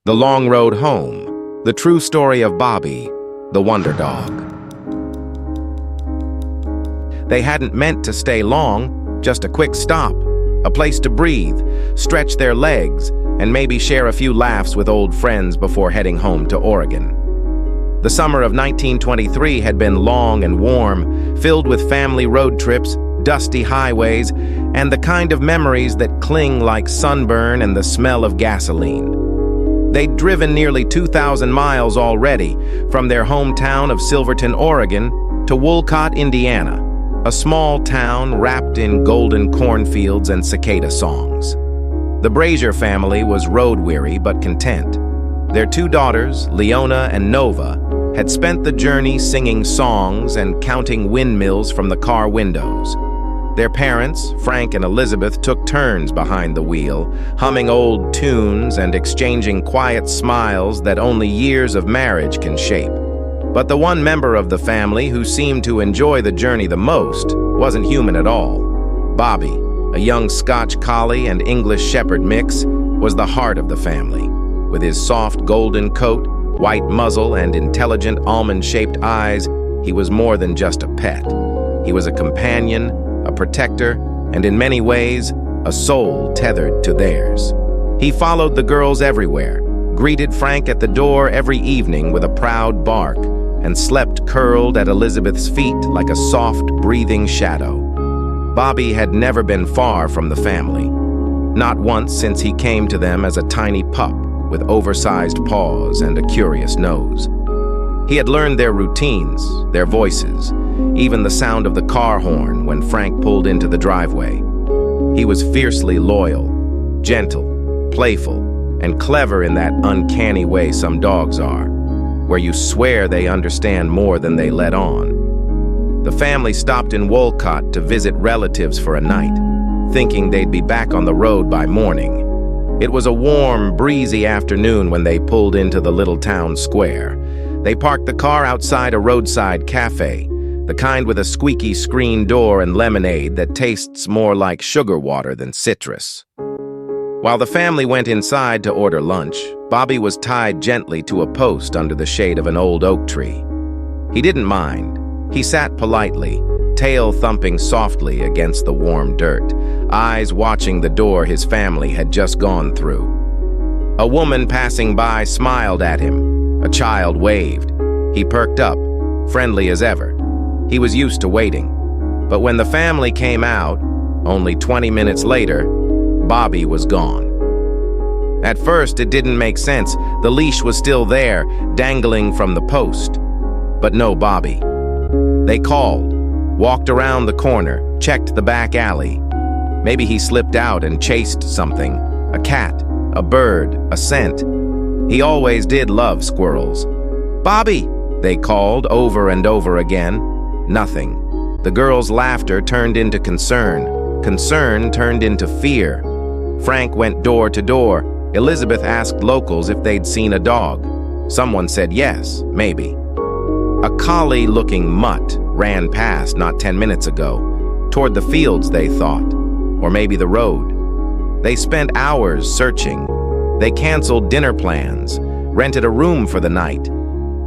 The Long Road Home, the true story of Bobbie, the Wonder Dog. They hadn't meant to stay long, just a quick stop, a place to breathe, stretch their legs, and maybe share a few laughs with old friends before heading home to Oregon. The summer of 1923 had been long and warm, filled with family road trips, dusty highways, and the kind of memories that cling like sunburn and the smell of gasoline. They'd driven nearly 2,000 miles already, from their hometown of Silverton, Oregon, to Wolcott, Indiana, a small town wrapped in golden cornfields and cicada songs. The Brazier family was road-weary but content. Their two daughters, Leona and Nova, had spent the journey singing songs and counting windmills from the car windows. Their parents, Frank and Elizabeth, took turns behind the wheel, humming old tunes and exchanging quiet smiles that only years of marriage can shape. But the one member of the family who seemed to enjoy the journey the most wasn't human at all. Bobbie, a young Scotch collie and English shepherd mix, was the heart of the family. With his soft golden coat, white muzzle, and intelligent almond-shaped eyes, he was more than just a pet. He was a companion, a protector, and in many ways, a soul tethered to theirs. He followed the girls everywhere, greeted Frank at the door every evening with a proud bark, and slept curled at Elizabeth's feet like a soft, breathing shadow. Bobbie had never been far from the family, not once since he came to them as a tiny pup with oversized paws and a curious nose. He had learned their routines, their voices, even the sound of the car horn when Frank pulled into the driveway. He was fiercely loyal, gentle, playful, and clever in that uncanny way some dogs are, where you swear they understand more than they let on. The family stopped in Wolcott to visit relatives for a night, thinking they'd be back on the road by morning. It was a warm, breezy afternoon when they pulled into the little town square. They parked the car outside a roadside cafe, the kind with a squeaky screen door and lemonade that tastes more like sugar water than citrus. While the family went inside to order lunch, Bobbie was tied gently to a post under the shade of an old oak tree. He didn't mind. He sat politely, tail thumping softly against the warm dirt, eyes watching the door his family had just gone through. A woman passing by smiled at him. A child waved. He perked up, friendly as ever. He was used to waiting. But when the family came out, only 20 minutes later, Bobbie was gone. At first, it didn't make sense. The leash was still there, dangling from the post. But no Bobbie. They called, walked around the corner, checked the back alley. Maybe he slipped out and chased something. A cat, a bird, a scent. He always did love squirrels. "Bobbie!" they called over and over again. Nothing. The girls' laughter turned into concern. Concern turned into fear. Frank went door to door. Elizabeth asked locals if they'd seen a dog. Someone said yes, maybe. A collie-looking mutt ran past not 10 minutes ago, toward the fields, they thought, or maybe the road. They spent hours searching. They canceled dinner plans, rented a room for the night.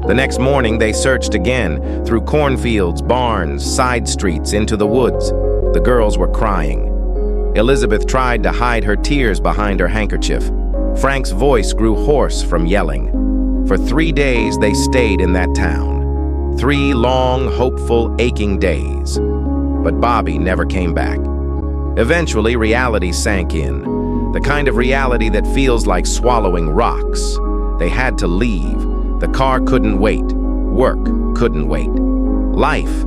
The next morning, they searched again, through cornfields, barns, side streets, into the woods. The girls were crying. Elizabeth tried to hide her tears behind her handkerchief. Frank's voice grew hoarse from yelling. For 3 days, they stayed in that town. 3 long, hopeful, aching days. But Bobbie never came back. Eventually, reality sank in. The kind of reality that feels like swallowing rocks. They had to leave. The car couldn't wait. Work couldn't wait. Life,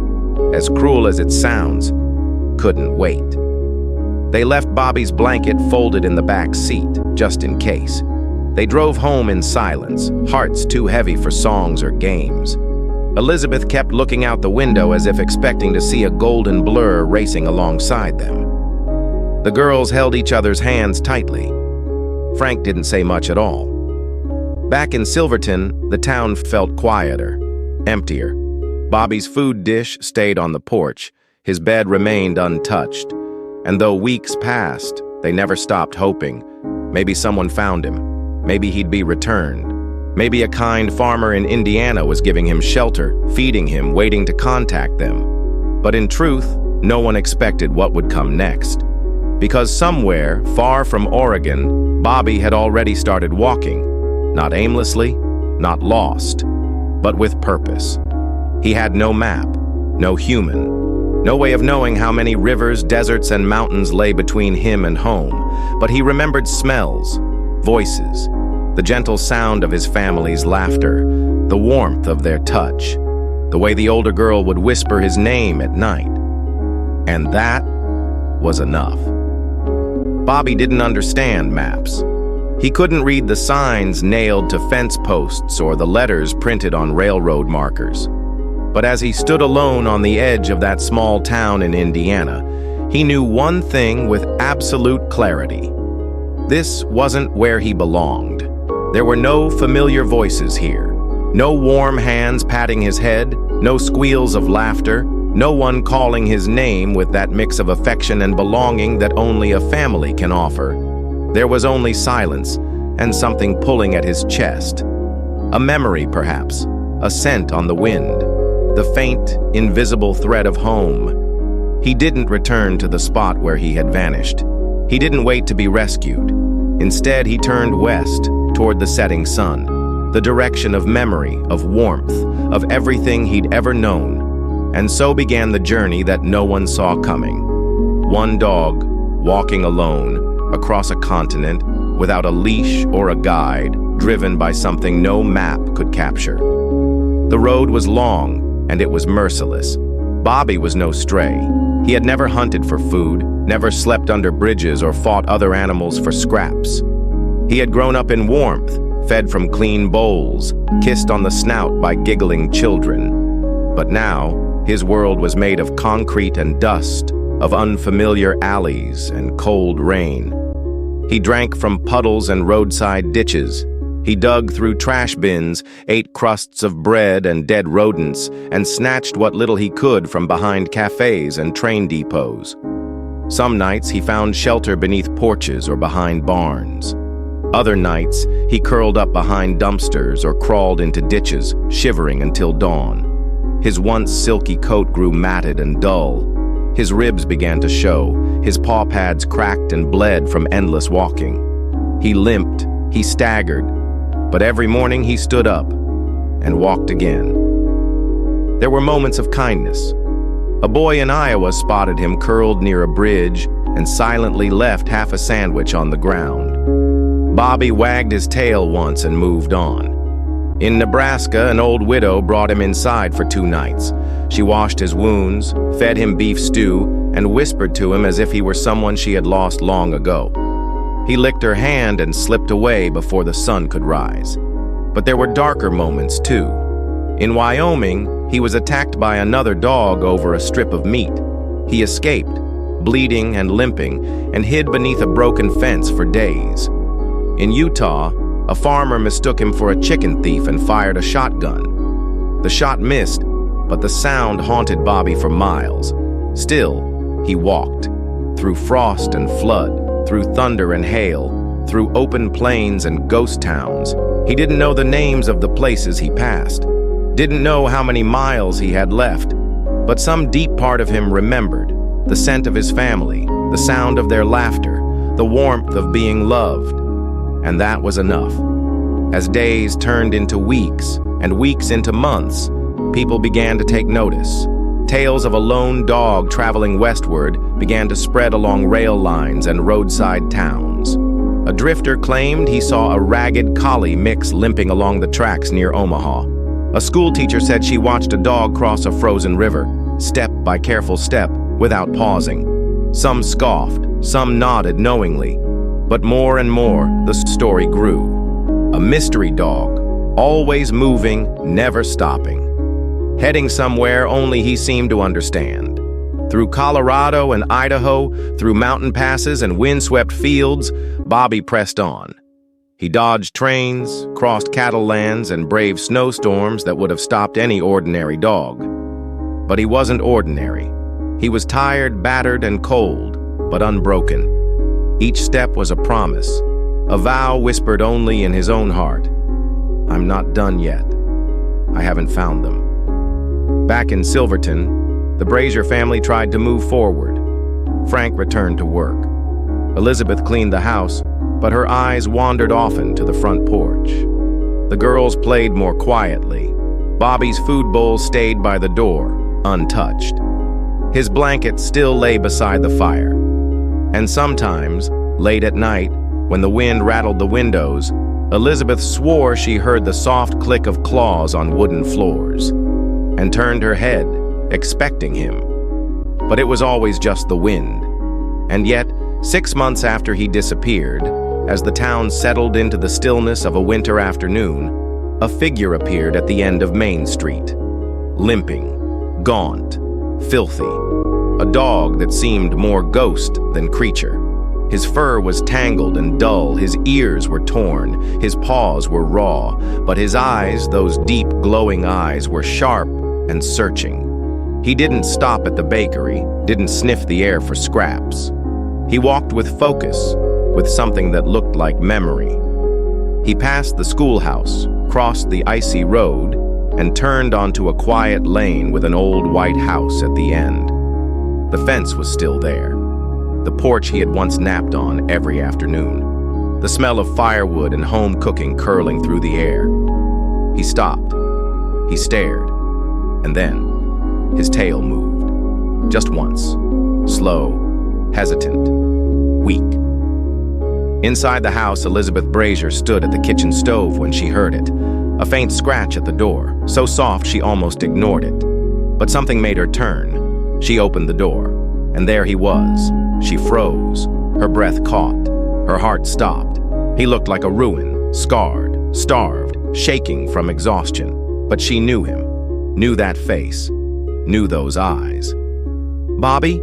as cruel as it sounds, couldn't wait. They left Bobbie's blanket folded in the back seat, just in case. They drove home in silence, hearts too heavy for songs or games. Elizabeth kept looking out the window as if expecting to see a golden blur racing alongside them. The girls held each other's hands tightly. Frank didn't say much at all. Back in Silverton, the town felt quieter, emptier. Bobbie's food dish stayed on the porch. His bed remained untouched. And though weeks passed, they never stopped hoping. Maybe someone found him. Maybe he'd be returned. Maybe a kind farmer in Indiana was giving him shelter, feeding him, waiting to contact them. But in truth, no one expected what would come next. Because somewhere, far from Oregon, Bobbie had already started walking. Not aimlessly, not lost, but with purpose. He had no map, no human, no way of knowing how many rivers, deserts, and mountains lay between him and home. But he remembered smells, voices, the gentle sound of his family's laughter, the warmth of their touch, the way the older girl would whisper his name at night. And that was enough. Bobbie didn't understand maps. He couldn't read the signs nailed to fence posts or the letters printed on railroad markers. But as he stood alone on the edge of that small town in Indiana, he knew one thing with absolute clarity. This wasn't where he belonged. There were no familiar voices here, no warm hands patting his head, no squeals of laughter, no one calling his name with that mix of affection and belonging that only a family can offer. There was only silence and something pulling at his chest. A memory, perhaps, a scent on the wind, the faint, invisible thread of home. He didn't return to the spot where he had vanished. He didn't wait to be rescued. Instead, he turned west, toward the setting sun, the direction of memory, of warmth, of everything he'd ever known. And so began the journey that no one saw coming. One dog, walking alone, across a continent, without a leash or a guide, driven by something no map could capture. The road was long, and it was merciless. Bobbie was no stray. He had never hunted for food, never slept under bridges or fought other animals for scraps. He had grown up in warmth, fed from clean bowls, kissed on the snout by giggling children. But now, his world was made of concrete and dust, of unfamiliar alleys and cold rain. He drank from puddles and roadside ditches. He dug through trash bins, ate crusts of bread and dead rodents, and snatched what little he could from behind cafes and train depots. Some nights he found shelter beneath porches or behind barns. Other nights he curled up behind dumpsters or crawled into ditches, shivering until dawn. His once silky coat grew matted and dull. His ribs began to show. His paw pads cracked and bled from endless walking. He limped, he staggered, but every morning he stood up and walked again. There were moments of kindness. A boy in Iowa spotted him curled near a bridge and silently left half a sandwich on the ground. Bobbie wagged his tail once and moved on. In Nebraska, an old widow brought him inside for 2 nights. She washed his wounds, fed him beef stew, and whispered to him as if he were someone she had lost long ago. He licked her hand and slipped away before the sun could rise. But there were darker moments, too. In Wyoming, he was attacked by another dog over a strip of meat. He escaped, bleeding and limping, and hid beneath a broken fence for days. In Utah, a farmer mistook him for a chicken thief and fired a shotgun. The shot missed, but the sound haunted Bobbie for miles. Still, he walked, through frost and flood, through thunder and hail, through open plains and ghost towns. He didn't know the names of the places he passed, didn't know how many miles he had left, but some deep part of him remembered the scent of his family, the sound of their laughter, the warmth of being loved. And that was enough. As days turned into weeks and weeks into months, people began to take notice. Tales of a lone dog traveling westward began to spread along rail lines and roadside towns. A drifter claimed he saw a ragged collie mix limping along the tracks near Omaha. A schoolteacher said she watched a dog cross a frozen river, step by careful step, without pausing. Some scoffed, some nodded knowingly. But more and more, the story grew. A mystery dog, always moving, never stopping. Heading somewhere only he seemed to understand. Through Colorado and Idaho, through mountain passes and windswept fields, Bobbie pressed on. He dodged trains, crossed cattle lands, and braved snowstorms that would have stopped any ordinary dog. But he wasn't ordinary. He was tired, battered, and cold, but unbroken. Each step was a promise, a vow whispered only in his own heart. I'm not done yet. I haven't found them. Back in Silverton, the Brazier family tried to move forward. Frank returned to work. Elizabeth cleaned the house, but her eyes wandered often to the front porch. The girls played more quietly. Bobbie's food bowl stayed by the door, untouched. His blanket still lay beside the fire. And sometimes, late at night, when the wind rattled the windows, Elizabeth swore she heard the soft click of claws on wooden floors, and turned her head, expecting him. But it was always just the wind. And yet, 6 months after he disappeared, as the town settled into the stillness of a winter afternoon, a figure appeared at the end of Main Street, limping, gaunt, filthy, a dog that seemed more ghost than creature. His fur was tangled and dull, his ears were torn, his paws were raw, but his eyes, those deep, glowing eyes, were sharp and searching. He didn't stop at the bakery, didn't sniff the air for scraps. He walked with focus, with something that looked like memory. He passed the schoolhouse, crossed the icy road, and turned onto a quiet lane with an old white house at the end. The fence was still there. The porch he had once napped on every afternoon. The smell of firewood and home cooking curling through the air. He stopped. He stared. And then, his tail moved. Just once. Slow, hesitant, weak. Inside the house, Elizabeth Brazier stood at the kitchen stove when she heard it. A faint scratch at the door, so soft she almost ignored it. But something made her turn. She opened the door, and there he was. She froze. Her breath caught. Her heart stopped. He looked like a ruin, scarred, starved, shaking from exhaustion. But she knew him, knew that face, knew those eyes. Bobbie?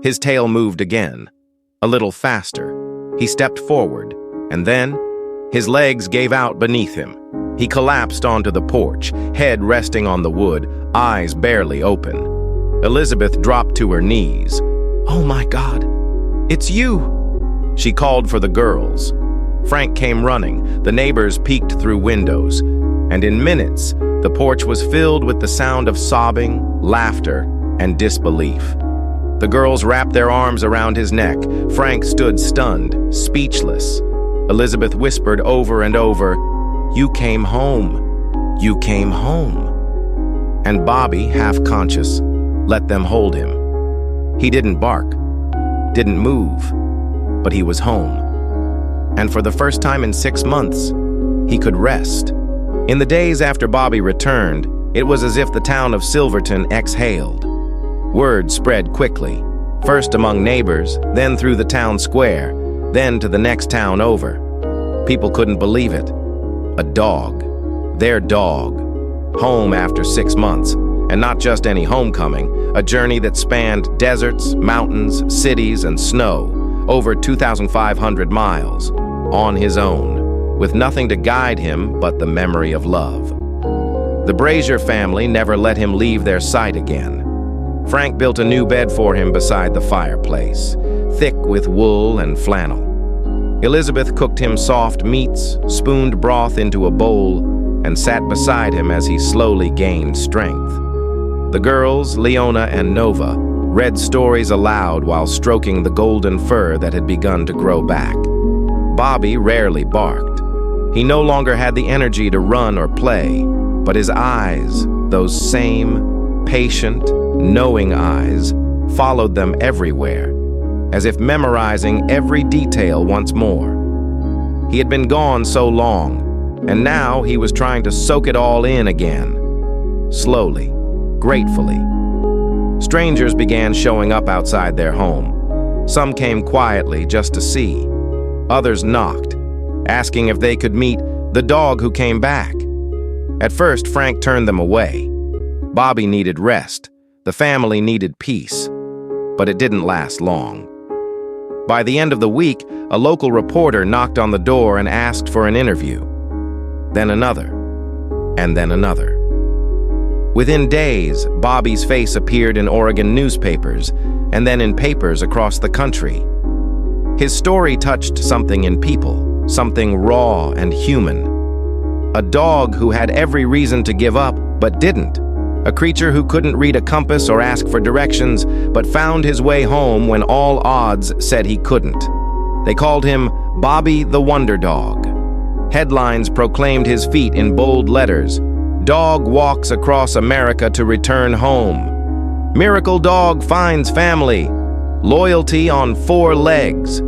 His tail moved again, a little faster. He stepped forward, and then his legs gave out beneath him. He collapsed onto the porch, head resting on the wood, eyes barely open. Elizabeth dropped to her knees. "Oh my God, it's you!" She called for the girls. Frank came running, the neighbors peeked through windows, and in minutes, the porch was filled with the sound of sobbing, laughter, and disbelief. The girls wrapped their arms around his neck. Frank stood stunned, speechless. Elizabeth whispered over and over, "You came home. You came home." And Bobbie, half conscious, let them hold him. He didn't bark, didn't move, but he was home. And for the first time in 6 months, he could rest. In the days after Bobbie returned, it was as if the town of Silverton exhaled. Word spread quickly, first among neighbors, then through the town square, then to the next town over. People couldn't believe it. A dog, their dog, home after 6 months, and not just any homecoming, a journey that spanned deserts, mountains, cities, and snow, over 2,500 miles, on his own, with nothing to guide him but the memory of love. The Brazier family never let him leave their sight again. Frank built a new bed for him beside the fireplace, thick with wool and flannel. Elizabeth cooked him soft meats, spooned broth into a bowl, and sat beside him as he slowly gained strength. The girls, Leona and Nova, read stories aloud while stroking the golden fur that had begun to grow back. Bobbie rarely barked. He no longer had the energy to run or play, but his eyes, those same patient, knowing eyes, followed them everywhere, as if memorizing every detail once more. He had been gone so long, and now he was trying to soak it all in again. Slowly, gratefully. Strangers began showing up outside their home. Some came quietly just to see. Others knocked, asking if they could meet the dog who came back. At first, Frank turned them away. Bobbie needed rest. The family needed peace. But it didn't last long. By the end of the week, a local reporter knocked on the door and asked for an interview. Then another, and then another. Within days, Bobbie's face appeared in Oregon newspapers, and then in papers across the country. His story touched something in people, something raw and human. A dog who had every reason to give up, but didn't. A creature who couldn't read a compass or ask for directions, but found his way home when all odds said he couldn't. They called him Bobbie the Wonder Dog. Headlines proclaimed his feat in bold letters. Dog walks across America to return home. Miracle dog finds family. Loyalty on 4 legs.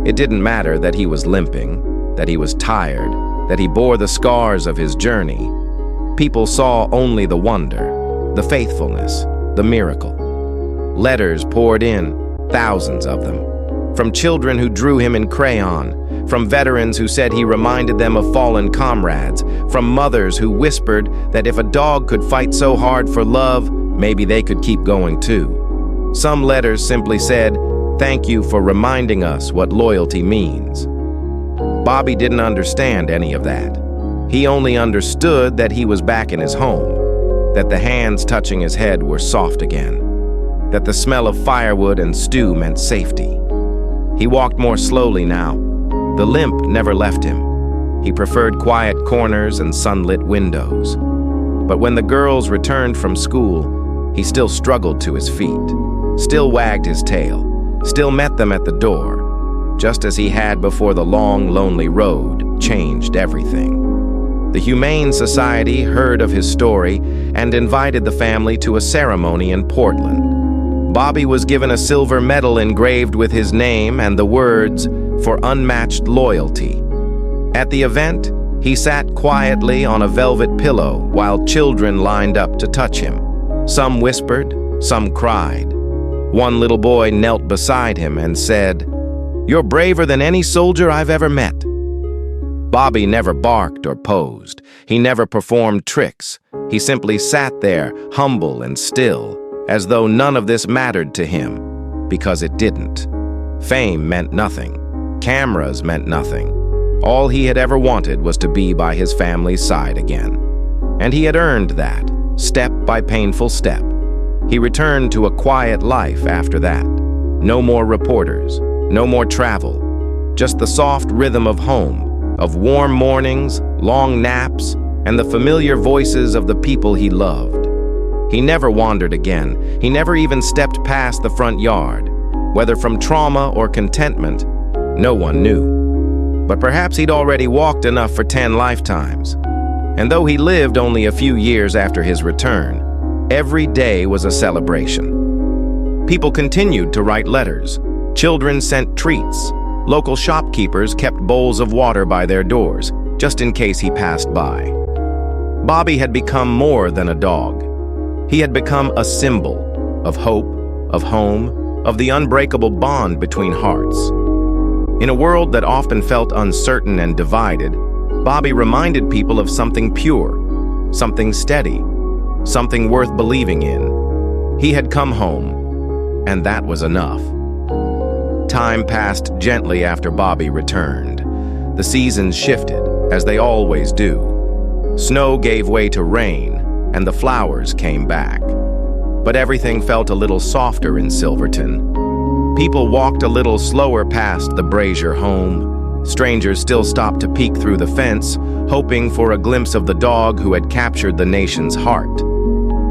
It didn't matter that he was limping, that he was tired, that he bore the scars of his journey. People saw only the wonder, the faithfulness, the miracle. Letters poured in, thousands of them. From children who drew him in crayon, from veterans who said he reminded them of fallen comrades, from mothers who whispered that if a dog could fight so hard for love, maybe they could keep going too. Some letters simply said, "Thank you for reminding us what loyalty means." Bobbie didn't understand any of that. He only understood that he was back in his home, that the hands touching his head were soft again, that the smell of firewood and stew meant safety. He walked more slowly now. The limp never left him. He preferred quiet corners and sunlit windows. But when the girls returned from school, he still struggled to his feet, still wagged his tail, still met them at the door, just as he had before the long, lonely road changed everything. The Humane Society heard of his story and invited the family to a ceremony in Portland. Bobbie was given a silver medal engraved with his name and the words, "For unmatched loyalty." At the event, he sat quietly on a velvet pillow while children lined up to touch him. Some whispered, some cried. One little boy knelt beside him and said, "You're braver than any soldier I've ever met." Bobbie never barked or posed. He never performed tricks. He simply sat there, humble and still, as though none of this mattered to him, because it didn't. Fame meant nothing. Cameras meant nothing. All he had ever wanted was to be by his family's side again. And he had earned that, step by painful step. He returned to a quiet life after that. No more reporters, no more travel, just the soft rhythm of home, of warm mornings, long naps, and the familiar voices of the people he loved. He never wandered again. He never even stepped past the front yard. Whether from trauma or contentment, no one knew. But perhaps he'd already walked enough for 10 lifetimes. And though he lived only a few years after his return, every day was a celebration. People continued to write letters. Children sent treats. Local shopkeepers kept bowls of water by their doors, just in case he passed by. Bobbie had become more than a dog. He had become a symbol of hope, of home, of the unbreakable bond between hearts. In a world that often felt uncertain and divided, Bobbie reminded people of something pure, something steady, something worth believing in. He had come home, and that was enough. Time passed gently after Bobbie returned. The seasons shifted, as they always do. Snow gave way to rain, and the flowers came back. But everything felt a little softer in Silverton. People walked a little slower past the Brazier home. Strangers still stopped to peek through the fence, hoping for a glimpse of the dog who had captured the nation's heart.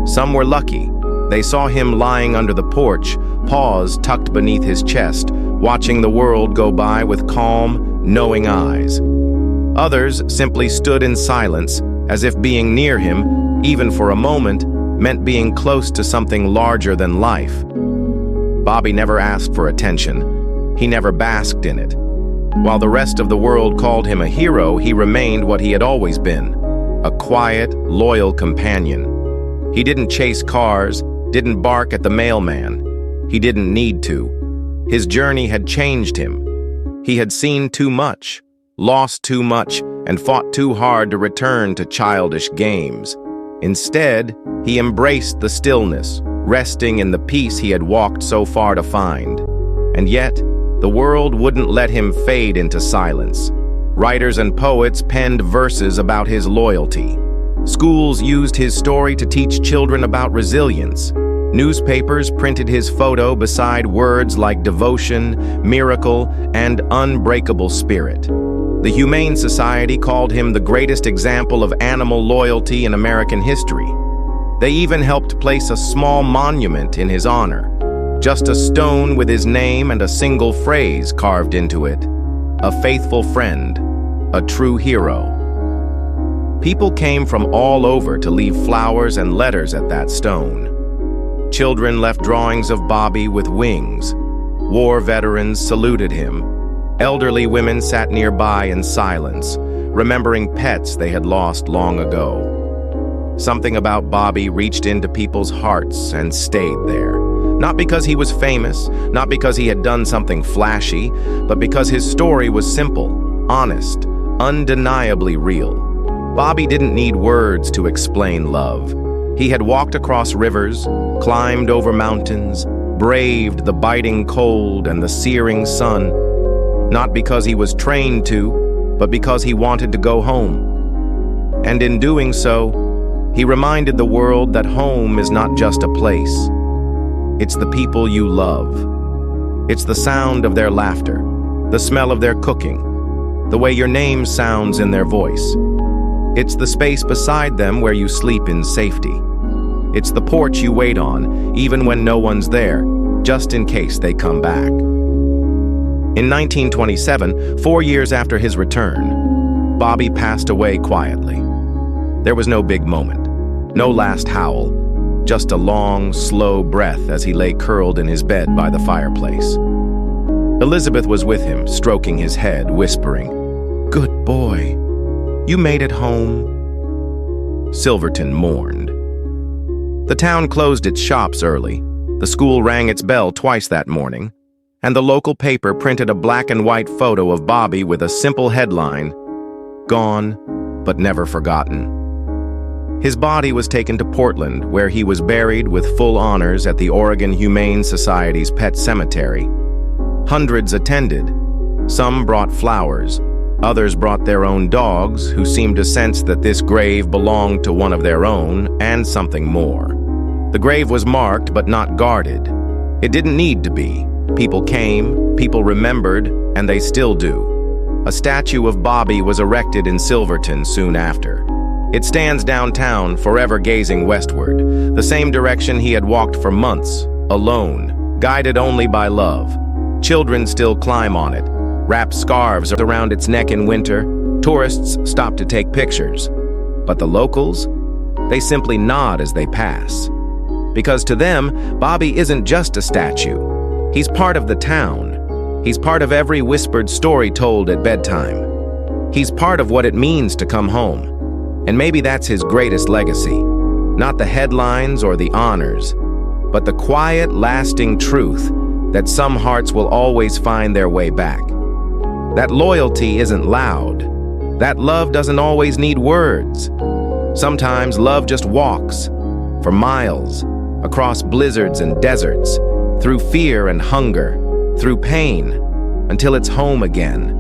Some were lucky. They saw him lying under the porch, paws tucked beneath his chest, watching the world go by with calm, knowing eyes. Others simply stood in silence, as if being near him, even for a moment, meant being close to something larger than life. Bobbie never asked for attention. He never basked in it. While the rest of the world called him a hero, he remained what he had always been, a quiet, loyal companion. He didn't chase cars, didn't bark at the mailman. He didn't need to. His journey had changed him. He had seen too much, lost too much, and fought too hard to return to childish games. Instead, he embraced the stillness, resting in the peace he had walked so far to find. And yet, the world wouldn't let him fade into silence. Writers and poets penned verses about his loyalty. Schools used his story to teach children about resilience. Newspapers printed his photo beside words like devotion, miracle, and unbreakable spirit. The Humane Society called him the greatest example of animal loyalty in American history. They even helped place a small monument in his honor, just a stone with his name and a single phrase carved into it: "A faithful friend, a true hero." People came from all over to leave flowers and letters at that stone. Children left drawings of Bobbie with wings. War veterans saluted him. Elderly women sat nearby in silence, remembering pets they had lost long ago. Something about Bobbie reached into people's hearts and stayed there. Not because he was famous, not because he had done something flashy, but because his story was simple, honest, undeniably real. Bobbie didn't need words to explain love. He had walked across rivers, climbed over mountains, braved the biting cold and the searing sun, not because he was trained to, but because he wanted to go home. And in doing so, he reminded the world that home is not just a place. It's the people you love. It's the sound of their laughter, the smell of their cooking, the way your name sounds in their voice. It's the space beside them where you sleep in safety. It's the porch you wait on, even when no one's there, just in case they come back. In 1927, 4 years after his return, Bobbie passed away quietly. There was no big moment, no last howl, just a long, slow breath as he lay curled in his bed by the fireplace. Elizabeth was with him, stroking his head, whispering, "Good boy. You made it home." Silverton mourned. The town closed its shops early. The school rang its bell twice that morning, and the local paper printed a black and white photo of Bobbie with a simple headline, "Gone, but never forgotten." His body was taken to Portland, where he was buried with full honors at the Oregon Humane Society's pet cemetery. Hundreds attended. Some brought flowers. Others brought their own dogs, who seemed to sense that this grave belonged to one of their own and something more. The grave was marked but not guarded. It didn't need to be. People came, people remembered, and they still do. A statue of Bobbie was erected in Silverton soon after. It stands downtown, forever gazing westward, the same direction he had walked for months, alone, guided only by love. Children still climb on it, wrap scarves around its neck in winter. Tourists stop to take pictures. But the locals? They simply nod as they pass. Because to them, Bobbie isn't just a statue. He's part of the town. He's part of every whispered story told at bedtime. He's part of what it means to come home. And maybe that's his greatest legacy. Not the headlines or the honors, but the quiet, lasting truth that some hearts will always find their way back. That loyalty isn't loud. That love doesn't always need words. Sometimes love just walks, for miles, across blizzards and deserts, through fear and hunger, through pain, until it's home again.